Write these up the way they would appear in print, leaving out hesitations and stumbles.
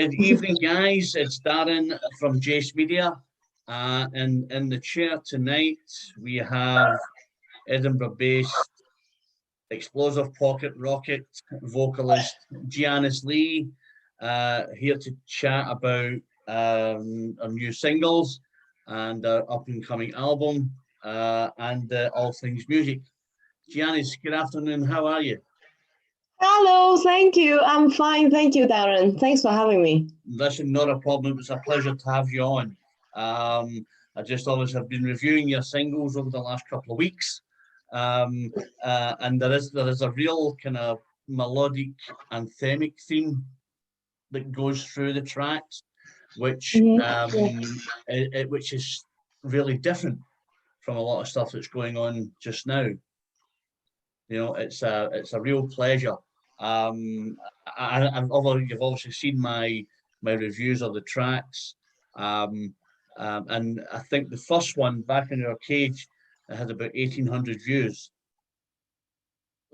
Good evening, guys. It's Darren from Jace Media. And in the chair tonight, we have Edinburgh-based explosive pocket rocket vocalist Jeanice Lee here to chat about our new singles and our up-and-coming album and all things music. Jeanice, good afternoon. How are you? Hello, thank you. I'm fine. Thank you, Darren. Thanks for having me. Listen, not a problem. It was a pleasure to have you on. I just always have been reviewing your singles over the last couple of weeks. And there is a real kind of melodic anthemic theme that goes through the tracks, which which is really different from a lot of stuff that's going on just now. You know, it's a real pleasure. You've obviously seen my reviews of the tracks, and I think the first one, Back in Our Cage, it had about 1,800 views.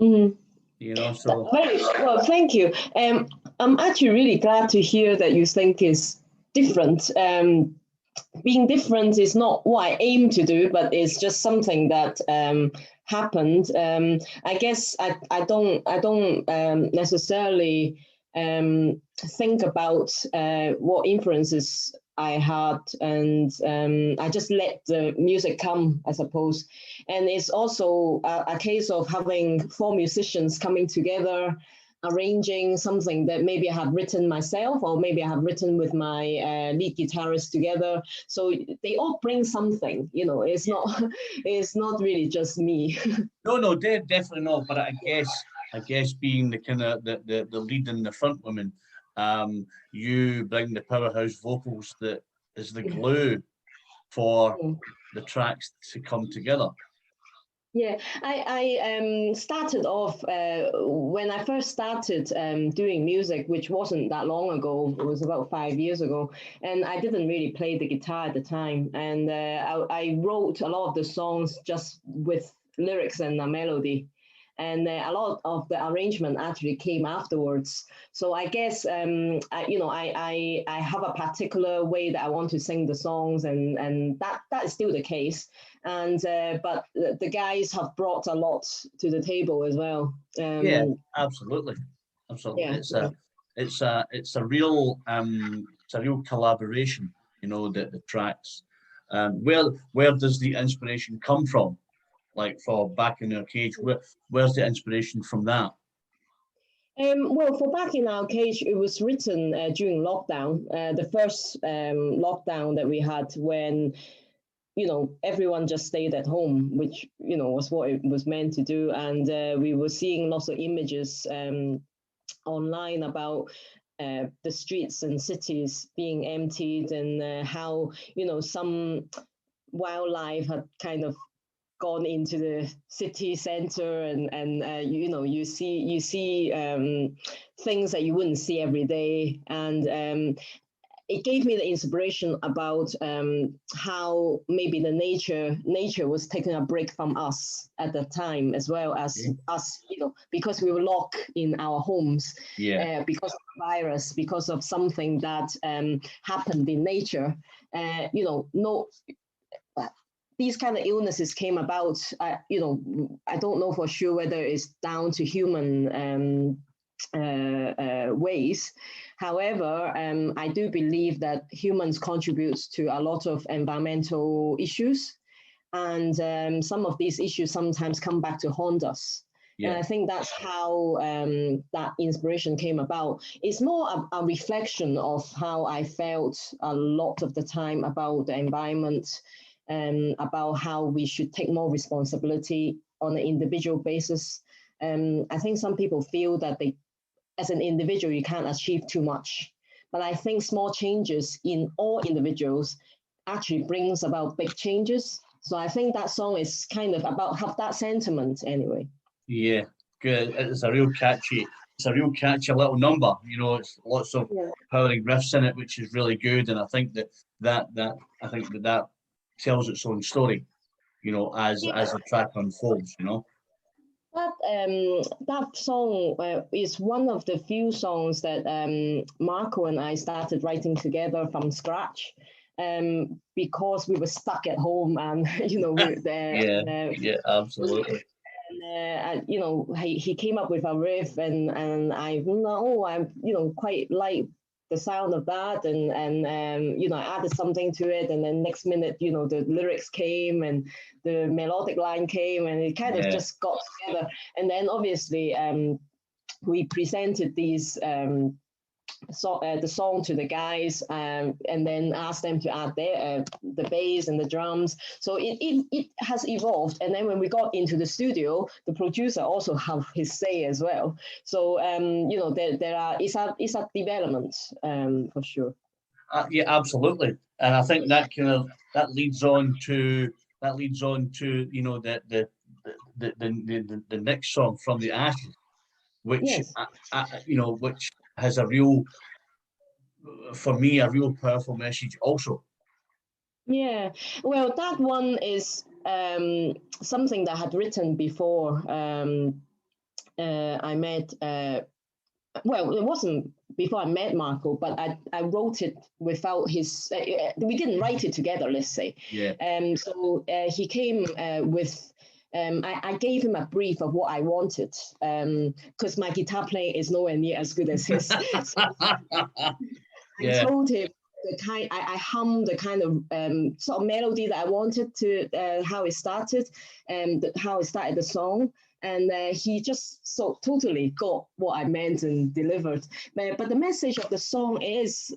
Mm-hmm. You know, so very well. Thank you. I'm actually really glad to hear that you think it's different. Being different is not what I aim to do, but it's just something that happened. I guess I don't necessarily think about what influences I had, and I just let the music come, I suppose. And it's also a case of having four musicians coming together, arranging something that maybe I have written myself, or maybe I have written with my lead guitarist together. So they all bring something, you know. It's not really just me. no, definitely not. But I guess being the kind of the lead and the front woman, you bring the powerhouse vocals that is the glue for the tracks to come together. Yeah, I started off when I first started doing music, which wasn't that long ago. It was about 5 years ago, and I didn't really play the guitar at the time. And I wrote a lot of the songs just with lyrics and a melody. And a lot of the arrangement actually came afterwards. So I guess I have a particular way that I want to sing the songs, and that is still the case. And but the guys have brought a lot to the table as well. Yeah, absolutely. Yeah. It's a real collaboration. You know, the tracks. Where does the inspiration come from? Like for Back in Our Cage, where's the inspiration from that? Well, for Back in Our Cage, it was written during lockdown, the first lockdown that we had, when everyone just stayed at home, which was what it was meant to do. And we were seeing lots of images online about the streets and cities being emptied, and how some wildlife had kind of gone into the city center, and you see things that you wouldn't see every day. And it gave me the inspiration about how maybe the nature was taking a break from us at the time, as well as us, because we were locked in our homes, because of the virus, because of something that happened in nature. These kind of illnesses came about. I don't know for sure whether it's down to human ways. However, I do believe that humans contribute to a lot of environmental issues, and some of these issues sometimes come back to haunt us. And I think that's how that inspiration came about. It's more a reflection of how I felt a lot of the time about the environment, about how we should take more responsibility on an individual basis. I think some people feel that as an individual, you can't achieve too much. But I think small changes in all individuals actually brings about big changes. So I think that song is kind of about have that sentiment anyway. Yeah, good. It's a real catchy little number. It's lots of powering riffs in it, which is really good. And I think that tells its own story, as the track unfolds. But that song is one of the few songs that Marco and I started writing together from scratch, because we were stuck at home, and Yeah, absolutely. He came up with a riff, and I quite like the sound of that, and I added something to it, and then next minute the lyrics came and the melodic line came, and it kind of Yeah. just got together. And then obviously we presented these the song to the guys, and then asked them to add their the bass and the drums. So it has evolved. And then when we got into the studio, the producer also have his say as well. So it's a development, for sure. Yeah, absolutely. And I think that leads on to the next song, From the Ashes, which Yes. which has a real, for me, a real powerful message also. Yeah, well, that one is something that I had written before I met. Well, it wasn't before I met Marco, but I wrote it without his. We didn't write it together, let's say. Yeah. So he came with. I gave him a brief of what I wanted, because my guitar playing is nowhere near as good as his. So I told him I hummed the kind of sort of melody that I wanted to, how it started, and how it started the song. And he just so totally got what I meant and delivered. But the message of the song is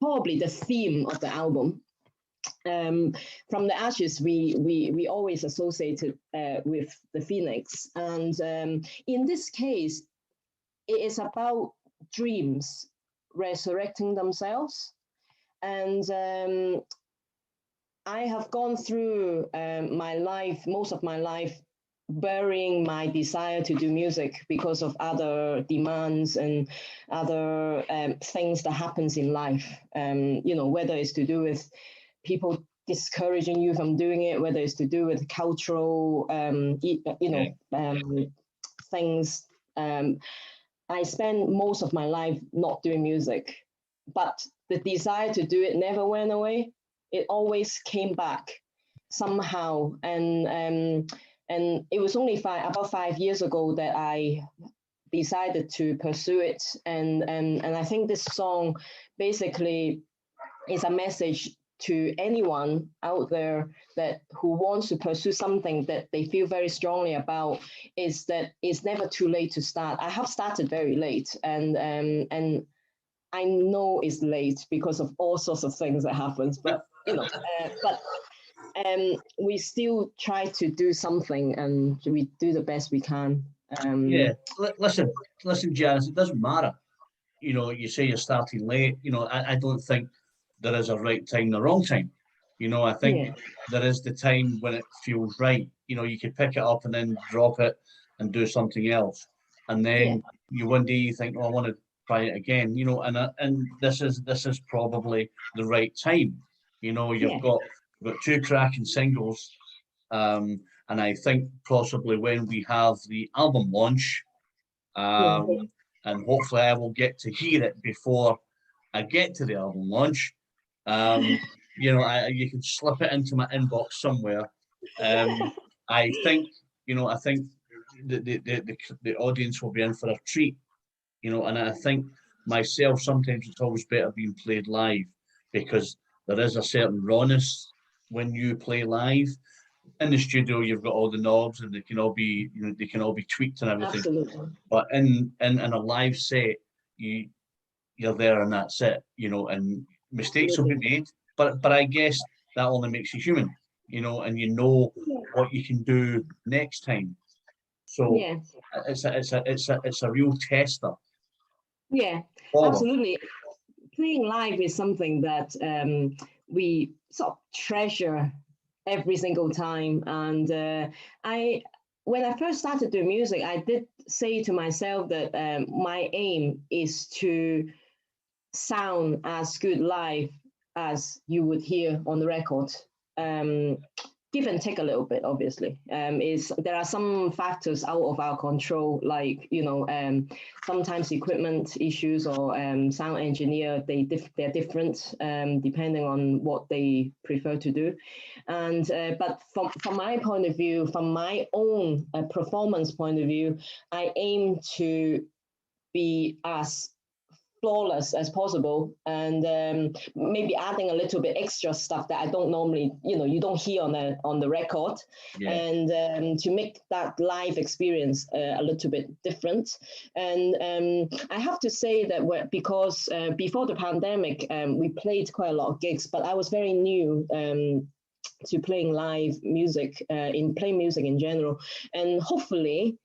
probably the theme of the album. From the ashes, we always associated with the phoenix, and in this case, it is about dreams resurrecting themselves. And I have gone through my life, most of my life, burying my desire to do music because of other demands and other things that happens in life. Whether it's to do with people discouraging you from doing it, whether it's to do with cultural, things. I spent most of my life not doing music, but the desire to do it never went away. It always came back somehow, and it was only about 5 years ago that I decided to pursue it, and I think this song basically is a message to anyone out there that who wants to pursue something that they feel very strongly about, is that it's never too late to start. I have started very late, and I know it's late because of all sorts of things that happens, but we still try to do something, and we do the best we can. Yeah. Listen, Janice, it doesn't matter. You say you're starting late. I don't think there is a right time and a wrong time. I think Yeah. there is the time when it feels right. You could pick it up and then drop it and do something else, and Yeah. then one day you think, oh, I want to try it again. And this is probably the right time. Yeah. You've got two cracking singles, and I think possibly when we have the album launch, Yeah. and hopefully I will get to hear it before I get to the album launch. You can slip it into my inbox somewhere. I think, I think the audience will be in for a treat. And I think myself, sometimes it's always better being played live, because there is a certain rawness when you play live. In the studio, you've got all the knobs, and they can all be, they can all be tweaked and everything. Absolutely. But in a live set, you're there and that's it, and mistakes will be made. But I guess that only makes you human, and what you can do next time. So Yeah. it's a real tester. Yeah. Forward. Absolutely. Playing live is something that we sort of treasure every single time. And when I first started doing music, I did say to myself that my aim is to sound as good live as you would hear on the record. give and take a little bit, obviously. Is there are some factors out of our control, like, sometimes equipment issues or sound engineer, they're different depending on what they prefer to do. And but from my point of view, from my own performance point of view, I aim to be as flawless as possible, and maybe adding a little bit extra stuff that I don't normally, you don't hear on the record, and to make that live experience a little bit different. And I have to say that because before the pandemic, we played quite a lot of gigs, but I was very new to playing live music, in playing music in general, and hopefully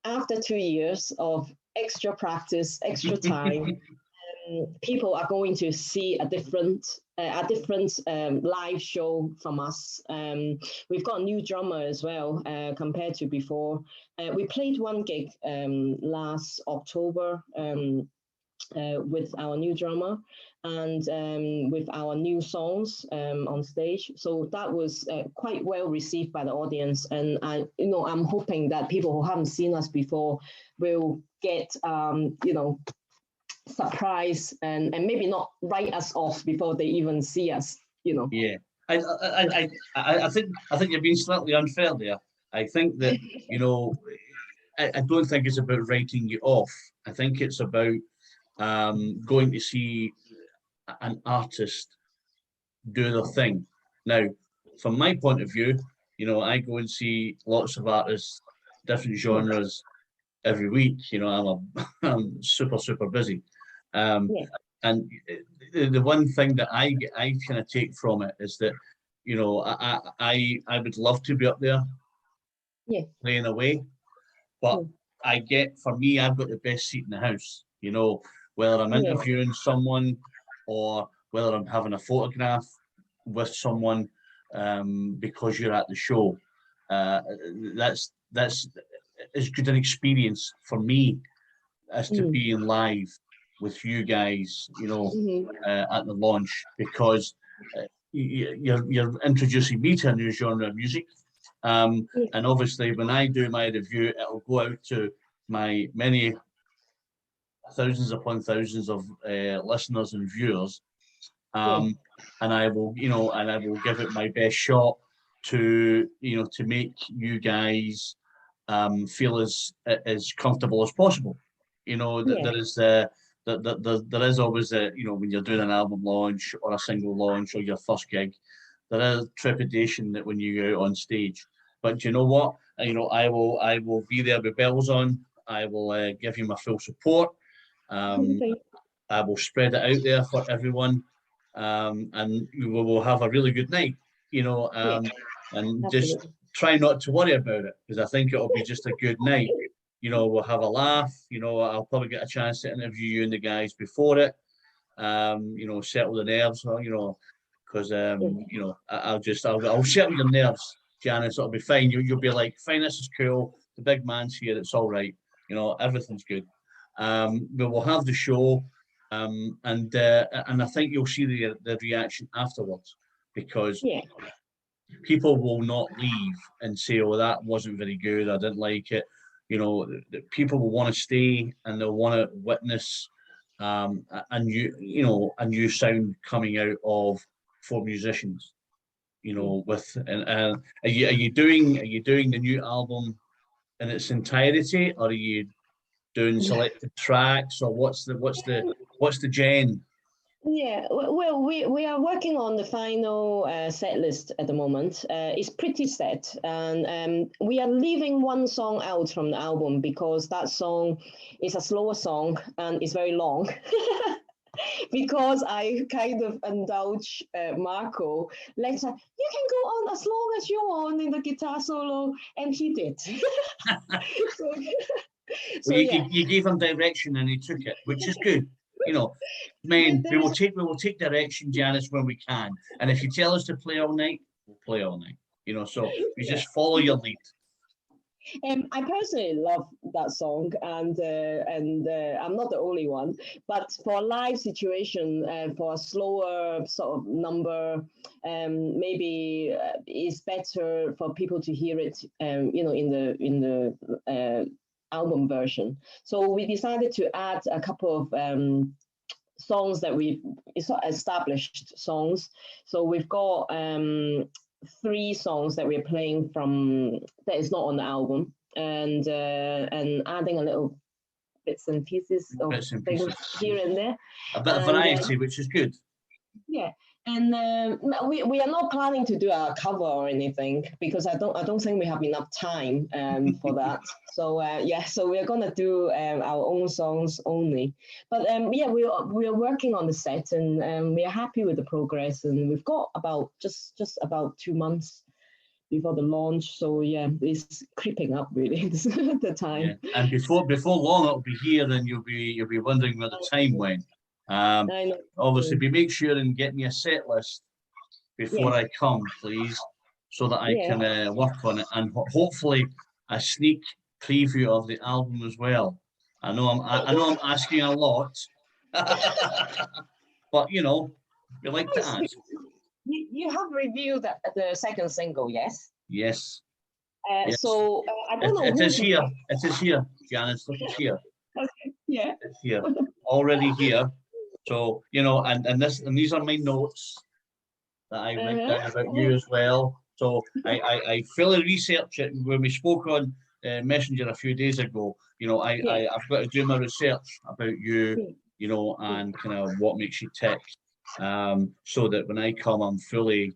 after 2 years of extra practice, extra time, people are going to see a different live show from us. We've got a new drummer as well compared to before. We played one gig last October with our new drummer and with our new songs on stage. So that was quite well received by the audience. And I'm hoping that people who haven't seen us before will get, surprise and maybe not write us off before they even see us. Yeah, I think you're being slightly unfair there. I think that I don't think it's about writing you off. I think it's about going to see an artist do their thing. Now, from my point of view, I go and see lots of artists, different genres every week. I'm super busy. And the one thing that I kind of take from it is that, I would love to be up there playing away, but for me, I've got the best seat in the house, whether I'm interviewing someone or whether I'm having a photograph with someone because you're at the show. That's as good an experience for me as to being live with you guys, at the launch, because you're introducing me to a new genre of music. And obviously, when I do my review, it'll go out to my many thousands upon thousands of listeners and viewers, and I will, give it my best shot to make you guys feel as comfortable as possible. There is always when you're doing an album launch or a single launch or your first gig, there is trepidation that when you go out on stage. But you know what? I will be there with bells on. I will give you my full support. I will spread it out there for everyone, and we will have a really good night. And just try not to worry about it, because I think it'll be just a good night. We'll have a laugh. I'll probably get a chance to interview you and the guys before it. Settle the nerves. Because I'll settle your nerves, Janice. It'll be fine. You'll be like, fine, this is cool. The big man's here. It's all right. Everything's good. We will have the show, and I think you'll see the reaction afterwards, because people will not leave and say, "Oh, that wasn't very good. I didn't like it." People will want to stay and they'll want to witness a new sound coming out of 4 musicians. Are you doing the new album in its entirety, or are you doing selected tracks, or what's the gen? Yeah, well, we are working on the final set list at the moment. It's pretty set, and we are leaving one song out from the album because that song is a slower song and it's very long. Because I kind of indulge Marco. Later, you can go on as long as you want in the guitar solo, and he did. You gave him direction and he took it, which is good. We will take direction, Janice, when we can. And if you tell us to play all night, we'll play all night. So we just follow your lead. I personally love that song, and I'm not the only one. But for a live situation, for a slower sort of number, maybe it's better for people to hear it, in the album version. So we decided to add a couple of songs that we've established songs. So we've got 3 songs that we're playing from that is not on the album, and adding a little bits and pieces of Bits and things pieces. here and there. A bit of variety, which is good. Yeah, and we are not planning to do a cover or anything, because I don't think we have enough time for that. So so we are gonna do our own songs only. But yeah, we are working on the set, and we are happy with the progress, and we've got about just about 2 months before the launch. So yeah, it's creeping up really the time. Yeah. And before long it'll be here, and you'll be wondering where the time went. I know. Obviously, make sure and get me a set list before Yes. I come, please, so that I Yeah. can work on it, and hopefully a sneak preview of the album as well. I know I'm asking a lot, but you know, we like to ask. You have reviewed the second single, yes? Yes. Yes. So I don't know. It is here. It is here, Janice. Look, it's here. Okay. Yeah. It's here. Already here. So, you know, and these are my notes that I write down about you as well. So I fully research it. When we spoke on Messenger a few days ago, you know, I've got to do my research about you, you know, and kind of what makes you tick, so that when I come, I'm fully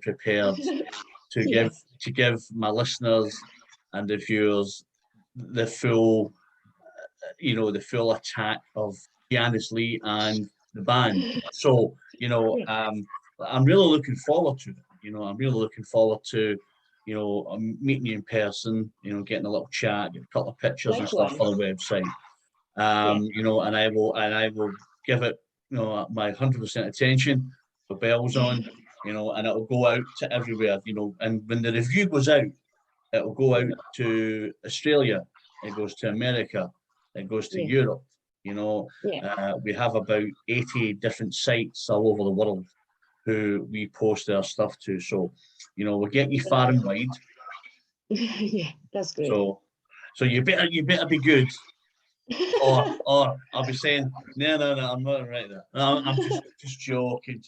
prepared to give my listeners and the viewers the full, the full attack of Jeanice Lee and the band. So, I'm really looking forward to it. I'm really looking forward to, meeting you in person, getting a little chat, get a couple of pictures and stuff for the website. And I will give it, my 100% attention. The bell's on, and it'll go out to everywhere, and when the review goes out, it'll go out to Australia, it goes to America, it goes to Europe. We have about 80 different sites all over the world who we post our stuff to. So, we'll get you far and wide. Yeah, that's great. So you better be good. or I'll be saying, no, I'm not right there. No, I'm just joking.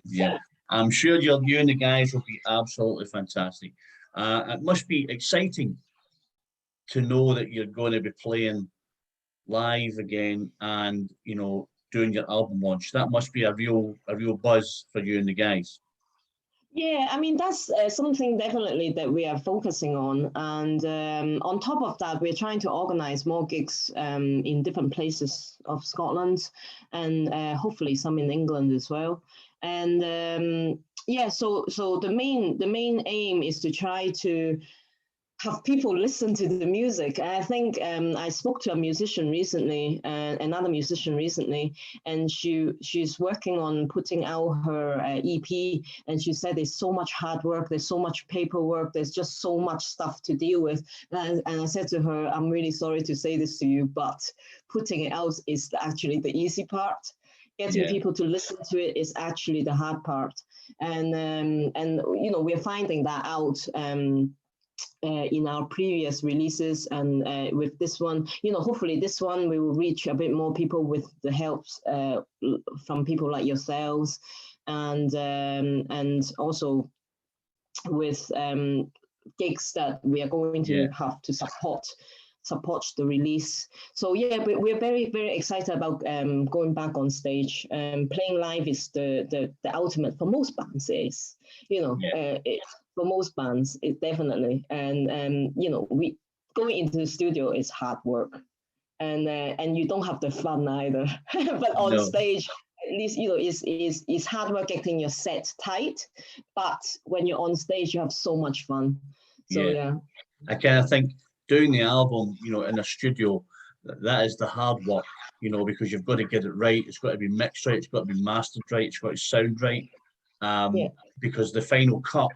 Yeah. I'm sure you and the guys will be absolutely fantastic. It must be exciting to know that you're going to be playing live again, and doing your album launch. That must be a real buzz for you and the guys. Yeah, I mean, that's something definitely that we are focusing on. And on top of that, we're trying to organize more gigs in different places of Scotland, and hopefully some in England as well. And so the main aim is to try to have people listen to the music. I think I spoke to a musician recently, another musician recently, and she's working on putting out her EP, and she said there's so much hard work, there's so much paperwork, there's just so much stuff to deal with. And I said to her, I'm really sorry to say this to you, but putting it out is actually the easy part. Getting people to listen to it is actually the hard part. And we're finding that out in our previous releases, and with this one, hopefully this one we will reach a bit more people with the help from people like yourselves, and also with gigs that we are going to have to support the release. So yeah, but we're very, very excited about going back on stage. Playing live is the ultimate for most bands. For most bands, it definitely. And we going into the studio is hard work, and you don't have the fun either. But on stage, at least it's hard work getting your set tight. But when you're on stage, you have so much fun. So I kind of think doing the album, in a studio, that is the hard work, because you've got to get it right. It's got to be mixed right. It's got to be mastered right. It's got to sound right. Because the final cut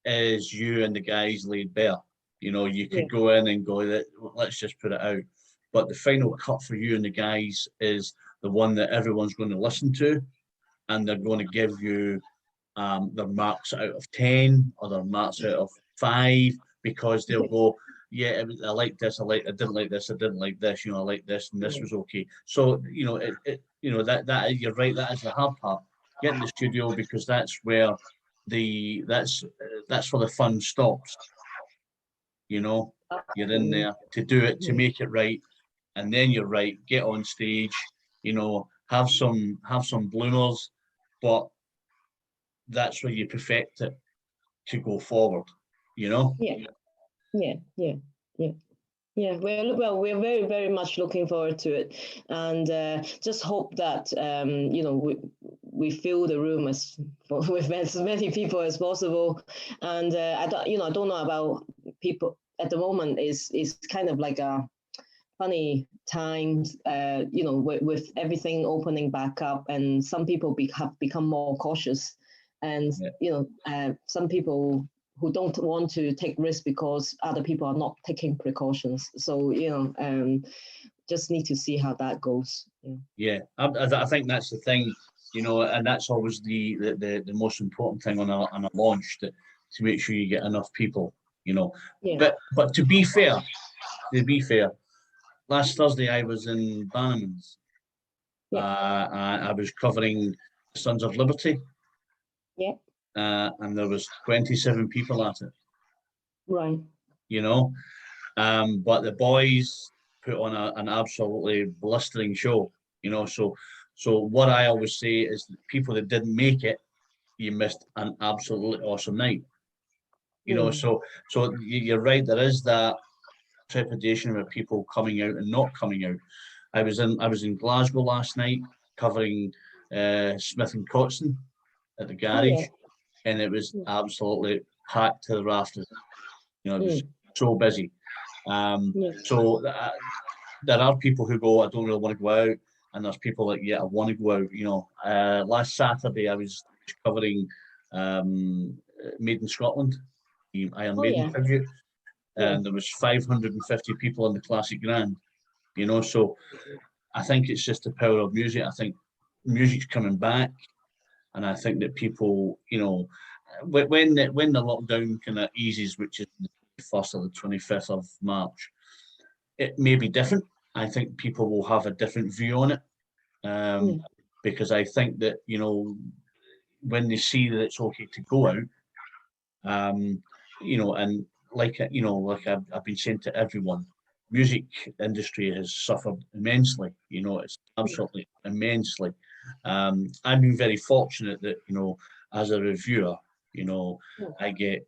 is you and the guys laid bare. You know, you could go in and go, let's just put it out. But the final cut for you and the guys is the one that everyone's going to listen to, and they're going to give you their marks out of 10 or their marks out of 5, because they'll go, yeah, I like this, I didn't like this, I didn't like this, you know, I like this, and this was okay. So, you know, that you're right, that is the hard part. Get in the studio, because that's where that's where the fun stops. You know, you're in there to do it, to make it right, and then you're right. Get on stage, you know, have some bloomers, but that's where you perfect it to go forward. You know. Yeah, well, we're very, very much looking forward to it, and just hope that you know, we fill the room with as many people as possible. And I don't know about people at the moment. Is kind of like a funny times, you know, with everything opening back up, and some people have become more cautious, and you know, some people who don't want to take risks because other people are not taking precautions. So, you know, just need to see how that goes. Yeah, I think that's the thing, you know, and that's always the most important thing on a launch, to make sure you get enough people, you know. But to be fair, last Thursday I was in Bannerman's. I was covering Sons of Liberty. And there was 27 people at it. Right. You know, but the boys put on an absolutely blistering show. You know, so what I always say is that people that didn't make it, you missed an absolutely awesome night. You know, so you're right. There is that trepidation with people coming out and not coming out. I was in Glasgow last night covering Smith and Cotson at the garage, and it was absolutely packed to the rafters. You know, it was so busy. So there are people who go, I don't really want to go out, and there's people like, yeah, I want to go out. You know, last Saturday I was covering Made in Scotland, the Iron Maiden tribute, and there was 550 people in the Classic Grand. You know, so I think it's just the power of music. I think music's coming back, and I think that people, you know, when the lockdown kind of eases, which is the 1st or the 25th of March, it may be different. I think people will have a different view on it, because I think that, you know, when they see that it's okay to go out, you know, and like I've been saying to everyone, music industry has suffered immensely. You know, it's absolutely immensely. I've been very fortunate that, you know, as a reviewer, you know, I get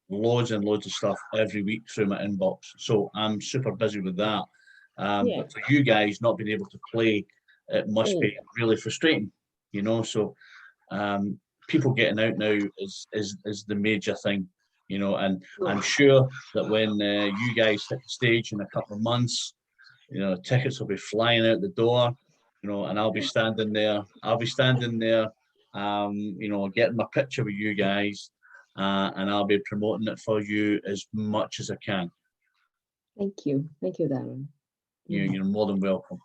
loads and loads of stuff every week through my inbox. So I'm super busy with that. But for you guys not being able to play, it must be really frustrating, you know. So people getting out now is the major thing, you know. And I'm sure that when you guys hit the stage in a couple of months, you know, tickets will be flying out the door, you know, and I'll be standing there. You know, getting my picture with you guys, and I'll be promoting it for you as much as I can. Thank you, Darren. You're more than welcome.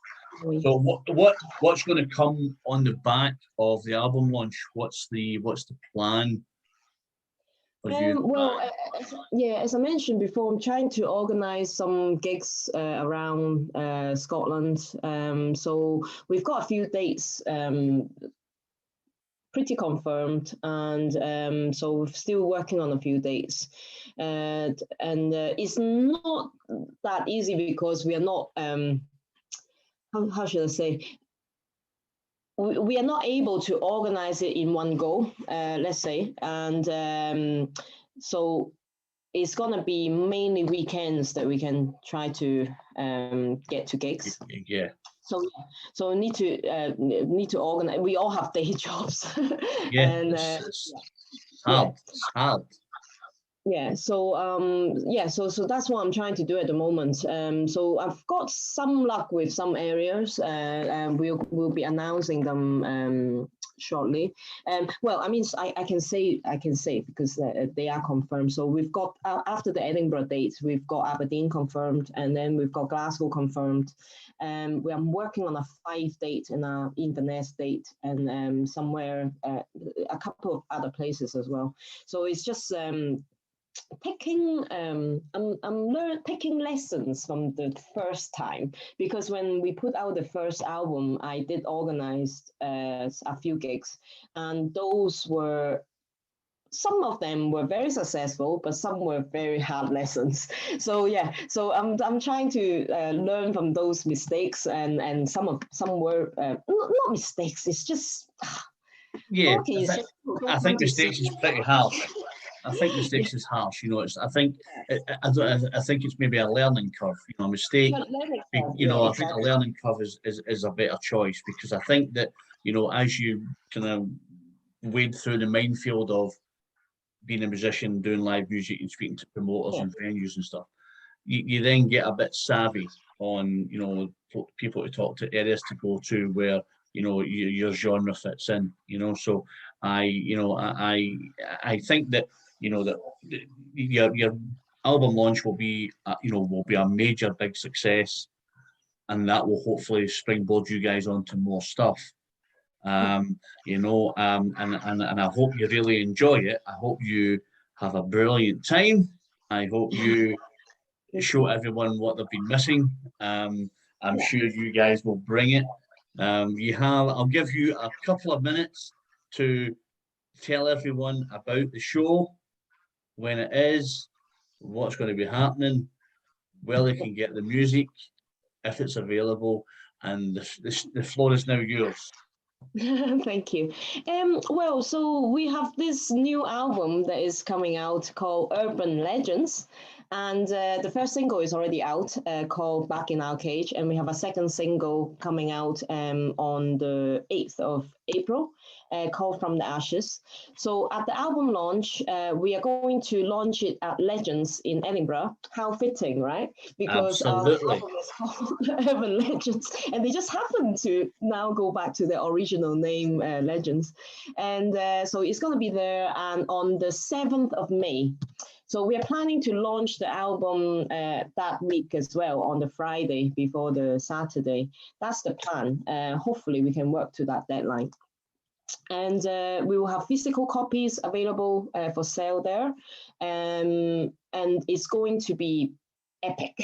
So what's going to come on the back of the album launch? What's the plan for you? Well, as I mentioned before, I'm trying to organize some gigs around Scotland. So we've got a few dates pretty confirmed, and so we're still working on a few dates, and it's not that easy because we are not how should I say, we are not able to organize it in one go, let's say, and so it's gonna be mainly weekends that we can try to get to gigs. So we need to organize. We all have day jobs. It's hard. Yeah, so that's what I'm trying to do at the moment. So I've got some luck with some areas, and we'll be announcing them shortly. Well, I mean, I can say because they are confirmed. So we've got after the Edinburgh dates, we've got Aberdeen confirmed, and then we've got Glasgow confirmed. We're working on a 5 date and a Inverness date, and somewhere a couple of other places as well. So it's just taking taking lessons from the first time, because when we put out the first album, I did organize a few gigs, and those were, some of them were very successful, but some were very hard lessons. So yeah, so I'm trying to learn from those mistakes, and some were not mistakes. It's just Yeah, okay. I think mistakes is pretty harsh. I think mistakes is harsh. You know, it's. I think. I think it's maybe a learning curve. You know, a mistake. You Yeah, know, I think a exactly. learning curve is a better choice, because I think that, you know, as you kind of wade through the minefield of being a musician, doing live music, and speaking to promoters Yeah. and venues and stuff, you then get a bit savvy on, you know, people to talk to, areas to go to where, you know, your genre fits in. You know, so I think that, you know, that your album launch will be will be a major big success, and that will hopefully springboard you guys onto more stuff. And I hope you really enjoy it. I hope you have a brilliant time. I hope you show everyone what they've been missing. I'm Yeah. sure you guys will bring it. I'll give you a couple of minutes to tell everyone about the show, when it is, what's going to be happening, where they can get the music, if it's available, and the floor is now yours. Thank you. Well, so we have this new album that is coming out called Urban Legends. And the first single is already out, called Back in Our Cage. And we have a second single coming out on the 8th of April, called From the Ashes. So at the album launch, we are going to launch it at Legends in Edinburgh. How fitting, right? Because our Absolutely. album is called Urban Legends, and they just happen to now go back to their original name, Legends. And so it's going to be there, and on the 7th of May. So we are planning to launch the album that week as well, on the Friday before the Saturday. That's the plan. Hopefully we can work to that deadline. And we will have physical copies available for sale there. And it's going to be epic.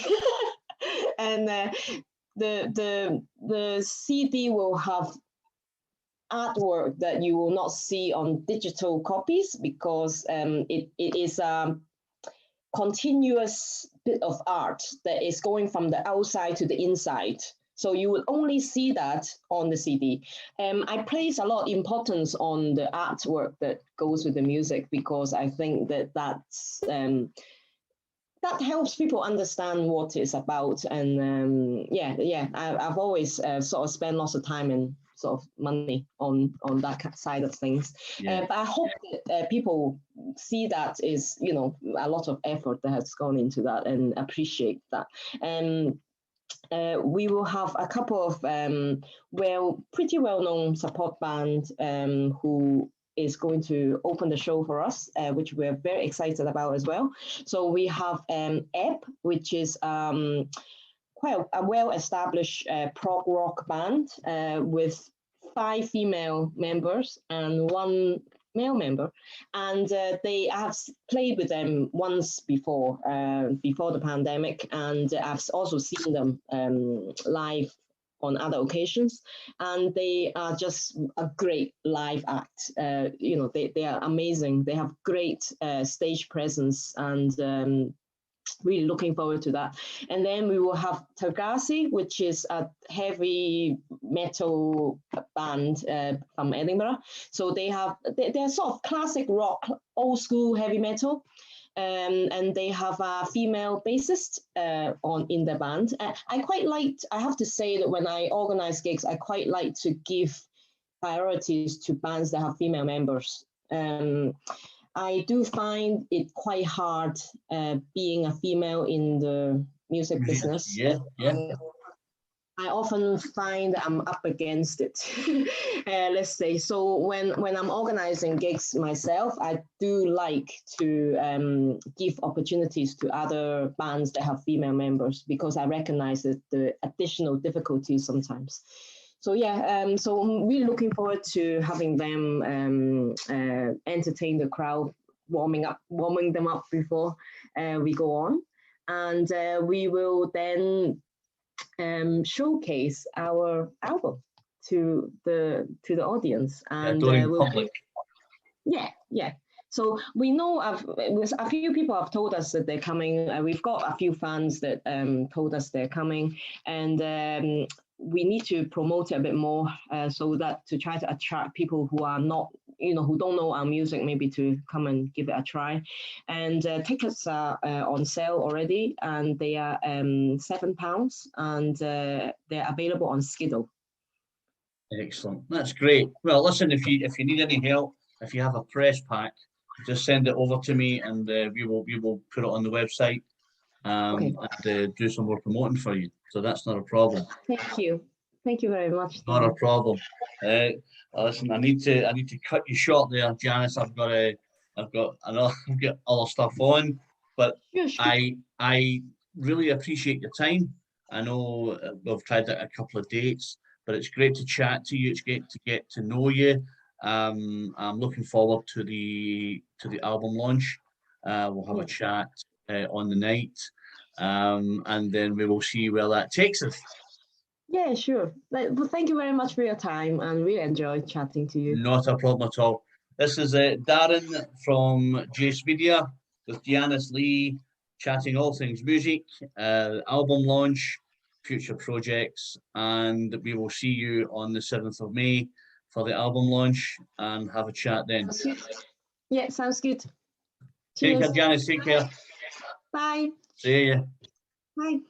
And the CD will have artwork that you will not see on digital copies, because it is a continuous bit of art that is going from the outside to the inside. So you will only see that on the CD. I place a lot of importance on the artwork that goes with the music, because I think that that helps people understand what it's about. And I've always sort of spent lots of time and sort of money on that side of things. Yeah. But I hope that people see that is, you know, a lot of effort that has gone into that, and appreciate that. And we will have a couple of pretty well-known support band who is going to open the show for us, which we're very excited about as well. So we have Ebb, which is quite a well-established prog rock band with 5 female members and 1 male member, and they have played with them once before the pandemic, and I've also seen them live on other occasions, and they are just a great live act. They are amazing. They have great stage presence, and really looking forward to that. And then we will have Tergasi, which is a heavy metal band from Edinburgh. So they're sort of classic rock, old school heavy metal. And they have a female bassist in the band. I have to say that when I organize gigs, I quite like to give priorities to bands that have female members. I do find it quite hard being a female in the music business. Yeah, yeah. I often find I'm up against it, let's say. So when I'm organizing gigs myself, I do like to give opportunities to other bands that have female members, because I recognize that the additional difficulties sometimes. So yeah, so I'm really looking forward to having them entertain the crowd, warming them up before we go on. And we will then showcase our album to the audience, and yeah. So we know a few people have told us that they're coming. We've got a few fans that told us they're coming, and we need to promote it a bit more so that to try to attract people who are not, who don't know our music, maybe to come and give it a try. And tickets are on sale already, and they are £7, and they're available on Skiddle. Excellent, that's great. Well, listen, if you need any help, if you have a press pack, just send it over to me, and we will put it on the website and do some more promoting for you. So that's not a problem. Thank you very much. Not a problem. Listen, I need to cut you short there, Janice. I've got other stuff on, but sure. I really appreciate your time. I know we've tried a couple of dates, but it's great to chat to you. It's great to get to know you. I'm looking forward to the album launch. We'll have a chat on the night, and then we will see where that takes us. Yeah, sure. Well, thank you very much for your time, and really enjoyed chatting to you. Not a problem at all. This is Darren from Jace Media with Jeanice Lee, chatting all things music, album launch, future projects, and we will see you on the 7th of May for the album launch and have a chat then. Yeah, sounds good. Take care, Janice. Take care. Bye. See you. Bye.